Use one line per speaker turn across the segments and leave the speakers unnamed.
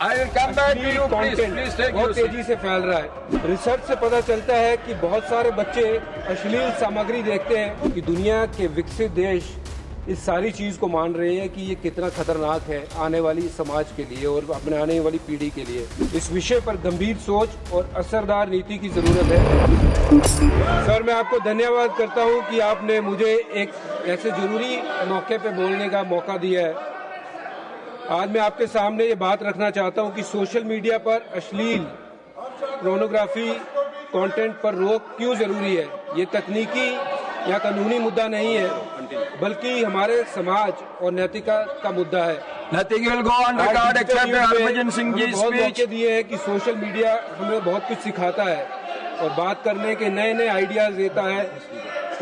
Content बहुत तेजी से फैल रहा है। रिसर्च से पता चलता है कि बहुत सारे बच्चे अश्लील सामग्री देखते हैं कि दुनिया के विकसित देश इस सारी चीज़ को मान रहे हैं कि ये कितना खतरनाक है आने वाली समाज के लिए और अपने आने वाली पीढ़ी के लिए। इस विषय पर गंभीर सोच और असरदार नीति की ज़रूरत है। सर, मैं आपको धन्यवाद करता हूं कि आपने मुझे एक ऐसे ज़रूरी मौके पे बोलने का मौका दिया है। आज मैं आपके सामने ये बात रखना चाहता हूं कि सोशल मीडिया पर अश्लील पोर्नोग्राफी कंटेंट पर रोक क्यों ज़रूरी है। ये तकनीकी या कानूनी मुद्दा नहीं है, बल्कि हमारे समाज और नैतिकता का मुद्दा है। बहुत मौके दिए हैं कि सोशल मीडिया हमें बहुत कुछ सिखाता है और बात करने के नए नए आइडियाज देता है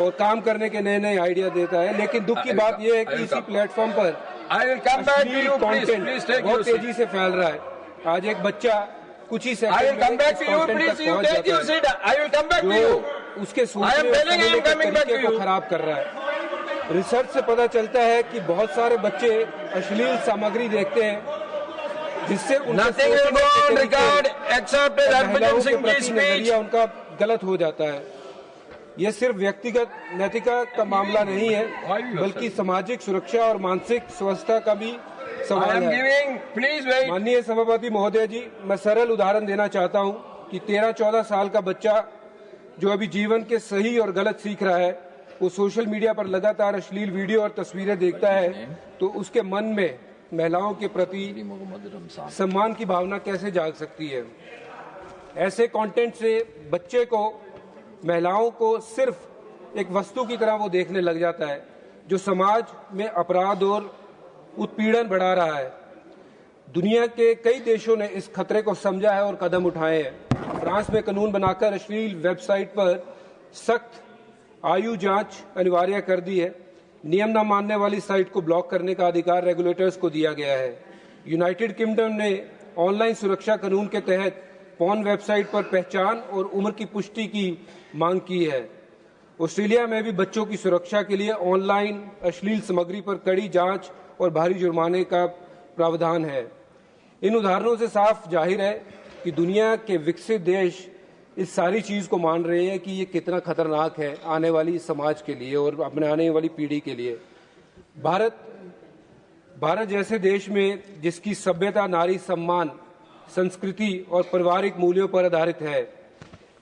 और काम करने के नए नए आइडियाज देता है। लेकिन दुख की बात यह है कि इसी प्लेटफॉर्म पर कंटेंट बहुत तेजी से फैल रहा है। आज एक बच्चा कुछ ही सेकंड में कंटेंट तक पहुंच जाता है जो उसके सोचने के तरीके को खराब कर रहा है। रिसर्च से पता चलता है कि बहुत सारे बच्चे अश्लील सामग्री देखते हैं जिससे नजरिया उनका गलत हो जाता है। यह सिर्फ व्यक्तिगत नैतिकता का मामला नहीं है, बल्कि सामाजिक सुरक्षा और मानसिक स्वास्थ्य का भी सवाल है। माननीय सभापति महोदय जी, मैं सरल उदाहरण देना चाहता हूं कि 13-14 साल का बच्चा जो अभी जीवन के सही और गलत सीख रहा है, वो सोशल मीडिया पर लगातार अश्लील वीडियो और तस्वीरें देखता है, तो उसके मन में महिलाओं के प्रति सम्मान की भावना कैसे जाग सकती है। ऐसे कंटेंट से बच्चे को, महिलाओं को सिर्फ एक वस्तु की तरह वो देखने लग जाता है, जो समाज में अपराध और उत्पीड़न बढ़ा रहा है। दुनिया के कई देशों ने इस खतरे को समझा है और कदम उठाए हैं। फ्रांस में कानून बनाकर अश्लील वेबसाइट पर सख्त आयु जांच अनिवार्य कर दी है। नियम न मानने वाली साइट को ब्लॉक करने का अधिकार रेगुलेटर्स को दिया गया है। यूनाइटेड किंगडम ने ऑनलाइन सुरक्षा कानून के तहत पॉर्न वेबसाइट पर पहचान और उम्र की पुष्टि की मांग की है। ऑस्ट्रेलिया में भी बच्चों की सुरक्षा के लिए ऑनलाइन अश्लील सामग्री पर कड़ी जांच और भारी जुर्माने का प्रावधान है। इन उदाहरणों से साफ जाहिर है कि दुनिया के विकसित देश इस सारी चीज़ को मान रहे हैं कि ये कितना खतरनाक है आने वाली समाज के लिए और अपने आने वाली पीढ़ी के लिए। भारत जैसे देश में जिसकी सभ्यता नारी सम्मान, संस्कृति और पारिवारिक मूल्यों पर आधारित है,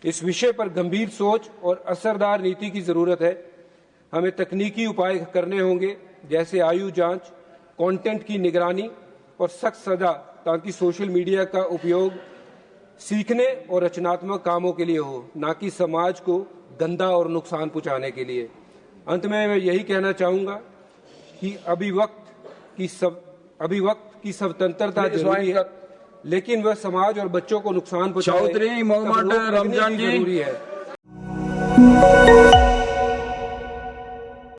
इस विषय पर गंभीर सोच और असरदार नीति की ज़रूरत है। हमें तकनीकी उपाय करने होंगे, जैसे आयु जांच, कंटेंट की निगरानी और सख्त सजा, ताकि सोशल मीडिया का उपयोग सीखने और रचनात्मक कामों के लिए हो, ना कि समाज को गंदा और नुकसान पहुंचाने के लिए। अंत में मैं यही कहना चाहूँगा कि अभी वक्त की स्वतंत्रता जरूरी है, लेकिन वह समाज और बच्चों को नुकसान पहुंचाने जरूरी है।